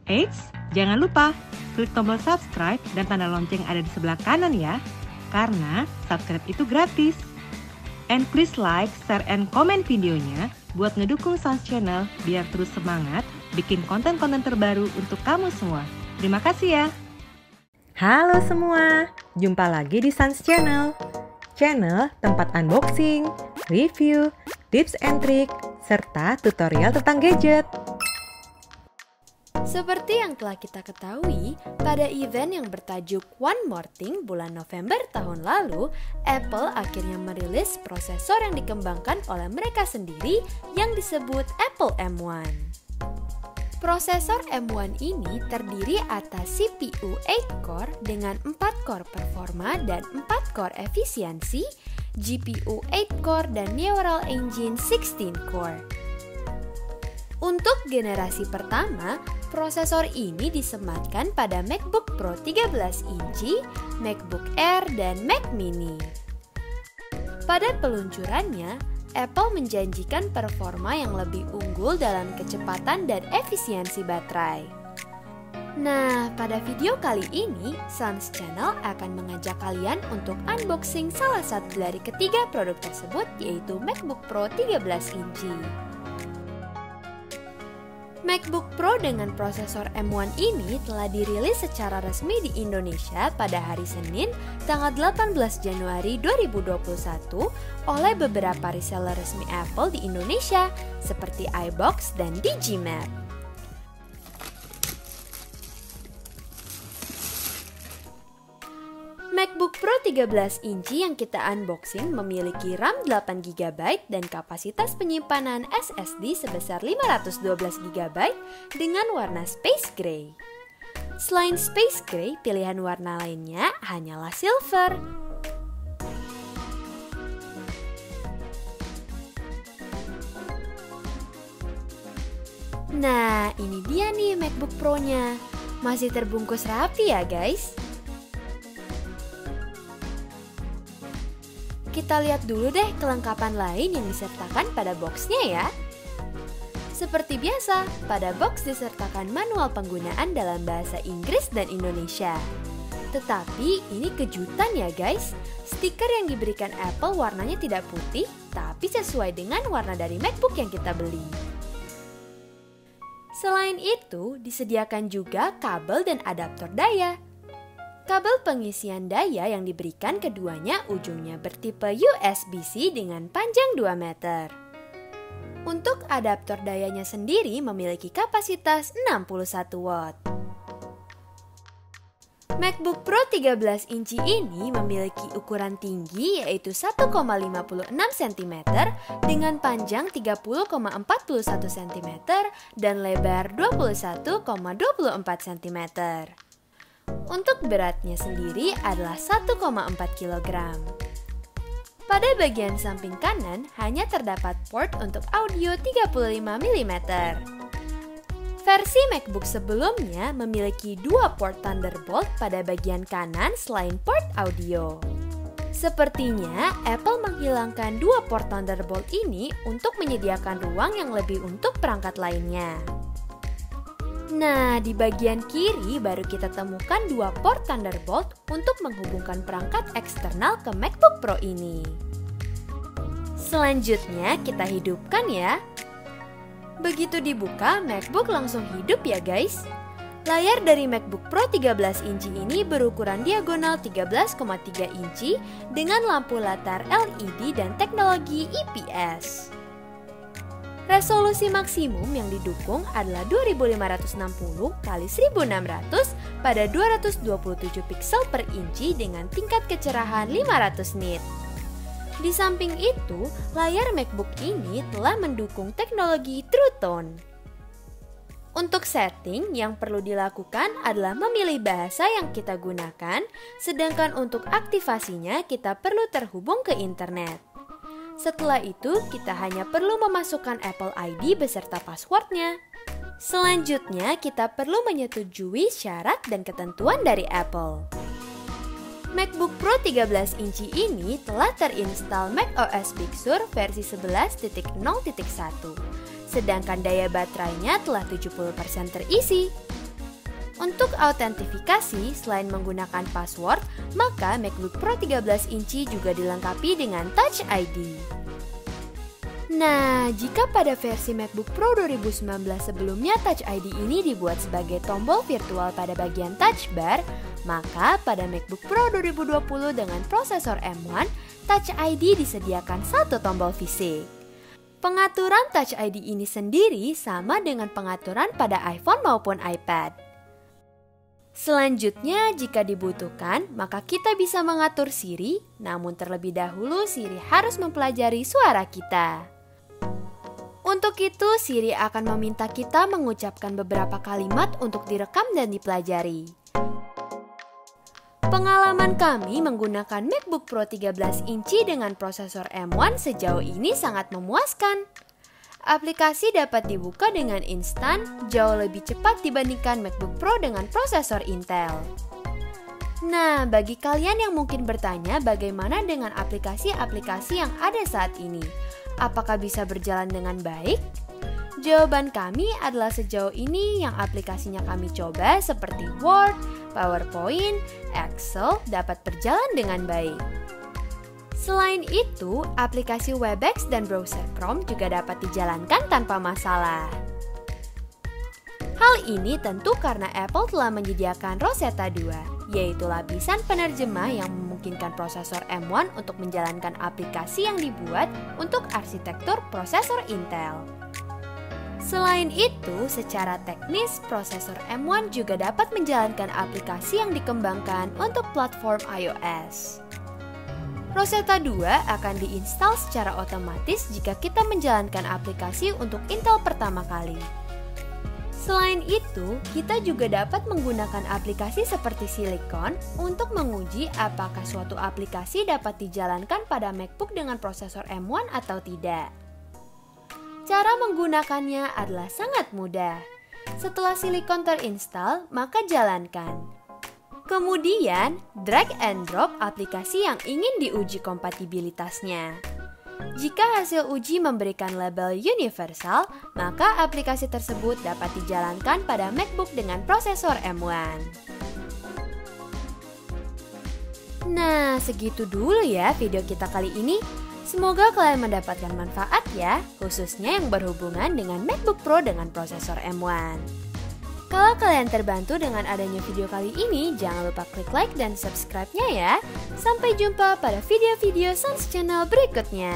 Eits, jangan lupa klik tombol subscribe dan tanda lonceng ada di sebelah kanan ya, karena subscribe itu gratis. And please like, share, and comment videonya buat ngedukung Sans Channel biar terus semangat bikin konten-konten terbaru untuk kamu semua. Terima kasih ya. Halo semua, jumpa lagi di Sans Channel. Channel tempat unboxing, review, tips and trick, serta tutorial tentang gadget. Seperti yang telah kita ketahui, pada event yang bertajuk One More Thing bulan November tahun lalu, Apple akhirnya merilis prosesor yang dikembangkan oleh mereka sendiri yang disebut Apple M1. Prosesor M1 ini terdiri atas CPU 8-core dengan 4 core performa dan 4 core efisiensi, GPU 8-core dan Neural Engine 16-core. Untuk generasi pertama, prosesor ini disematkan pada MacBook Pro 13 inci, MacBook Air, dan Mac Mini. Pada peluncurannya, Apple menjanjikan performa yang lebih unggul dalam kecepatan dan efisiensi baterai. Nah, pada video kali ini, Sans Channel akan mengajak kalian untuk unboxing salah satu dari ketiga produk tersebut, yaitu MacBook Pro 13 inci. MacBook Pro dengan prosesor M1 ini telah dirilis secara resmi di Indonesia pada hari Senin, tanggal 18 Januari 2021 oleh beberapa reseller resmi Apple di Indonesia seperti iBox dan Digimap. MacBook Pro 13 inci yang kita unboxing memiliki RAM 8GB dan kapasitas penyimpanan SSD sebesar 512GB dengan warna Space Gray. Selain Space Gray, pilihan warna lainnya hanyalah silver. Nah, ini dia nih MacBook Pro-nya. Masih terbungkus rapi ya guys. Kita lihat dulu deh kelengkapan lain yang disertakan pada boxnya ya. Seperti biasa, pada box disertakan manual penggunaan dalam bahasa Inggris dan Indonesia. Tetapi ini kejutan ya guys, stiker yang diberikan Apple warnanya tidak putih, tapi sesuai dengan warna dari MacBook yang kita beli. Selain itu, disediakan juga kabel dan adaptor daya. Kabel pengisian daya yang diberikan keduanya ujungnya bertipe USB-C dengan panjang 2 meter. Untuk adaptor dayanya sendiri memiliki kapasitas 61 watt. MacBook Pro 13 inci ini memiliki ukuran tinggi yaitu 1,56 cm dengan panjang 30,41 cm dan lebar 21,24 cm. Untuk beratnya sendiri adalah 1,4 kg. Pada bagian samping kanan hanya terdapat port untuk audio 35 mm. Versi MacBook sebelumnya memiliki 2 port Thunderbolt pada bagian kanan selain port audio. Sepertinya Apple menghilangkan 2 port Thunderbolt ini untuk menyediakan ruang yang lebih untuk perangkat lainnya. Nah, di bagian kiri baru kita temukan 2 port Thunderbolt untuk menghubungkan perangkat eksternal ke MacBook Pro ini. Selanjutnya kita hidupkan ya. Begitu dibuka, MacBook langsung hidup ya guys. Layar dari MacBook Pro 13 inci ini berukuran diagonal 13,3 inci dengan lampu latar LED dan teknologi IPS. Resolusi maksimum yang didukung adalah 2560 x 1600 pada 227 pixel per inci dengan tingkat kecerahan 500 nit. Di samping itu, layar MacBook ini telah mendukung teknologi True Tone. Untuk setting, yang perlu dilakukan adalah memilih bahasa yang kita gunakan, sedangkan untuk aktivasinya kita perlu terhubung ke internet. Setelah itu, kita hanya perlu memasukkan Apple ID beserta passwordnya. Selanjutnya, kita perlu menyetujui syarat dan ketentuan dari Apple. MacBook Pro 13 inci ini telah terinstall macOS Big Sur versi 11.0.1, sedangkan daya baterainya telah 70% terisi. Untuk autentifikasi, selain menggunakan password, maka MacBook Pro 13 inci juga dilengkapi dengan Touch ID. Nah, jika pada versi MacBook Pro 2019 sebelumnya Touch ID ini dibuat sebagai tombol virtual pada bagian touch bar, maka pada MacBook Pro 2020 dengan prosesor M1, Touch ID disediakan satu tombol fisik. Pengaturan Touch ID ini sendiri sama dengan pengaturan pada iPhone maupun iPad. Selanjutnya, jika dibutuhkan, maka kita bisa mengatur Siri, namun terlebih dahulu Siri harus mempelajari suara kita. Untuk itu, Siri akan meminta kita mengucapkan beberapa kalimat untuk direkam dan dipelajari. Pengalaman kami menggunakan MacBook Pro 13 inci dengan prosesor M1 sejauh ini sangat memuaskan. Aplikasi dapat dibuka dengan instan, jauh lebih cepat dibandingkan MacBook Pro dengan prosesor Intel. Nah, bagi kalian yang mungkin bertanya bagaimana dengan aplikasi-aplikasi yang ada saat ini, apakah bisa berjalan dengan baik? Jawaban kami adalah sejauh ini yang aplikasinya kami coba seperti Word, PowerPoint, Excel dapat berjalan dengan baik. Selain itu, aplikasi Webex dan browser Chrome juga dapat dijalankan tanpa masalah. Hal ini tentu karena Apple telah menyediakan Rosetta 2, yaitu lapisan penerjemah yang memungkinkan prosesor M1 untuk menjalankan aplikasi yang dibuat untuk arsitektur prosesor Intel. Selain itu, secara teknis, prosesor M1 juga dapat menjalankan aplikasi yang dikembangkan untuk platform iOS. Rosetta 2 akan diinstal secara otomatis jika kita menjalankan aplikasi untuk Intel pertama kali. Selain itu, kita juga dapat menggunakan aplikasi seperti Silicon untuk menguji apakah suatu aplikasi dapat dijalankan pada MacBook dengan prosesor M1 atau tidak. Cara menggunakannya adalah sangat mudah. Setelah Silicon terinstall, maka jalankan. Kemudian, drag and drop aplikasi yang ingin diuji kompatibilitasnya. Jika hasil uji memberikan label universal, maka aplikasi tersebut dapat dijalankan pada MacBook dengan prosesor M1. Nah, segitu dulu ya video kita kali ini. Semoga kalian mendapatkan manfaat ya, khususnya yang berhubungan dengan MacBook Pro dengan prosesor M1. Kalau kalian terbantu dengan adanya video kali ini, jangan lupa klik like dan subscribe-nya ya. Sampai jumpa pada video-video Sans Channel berikutnya.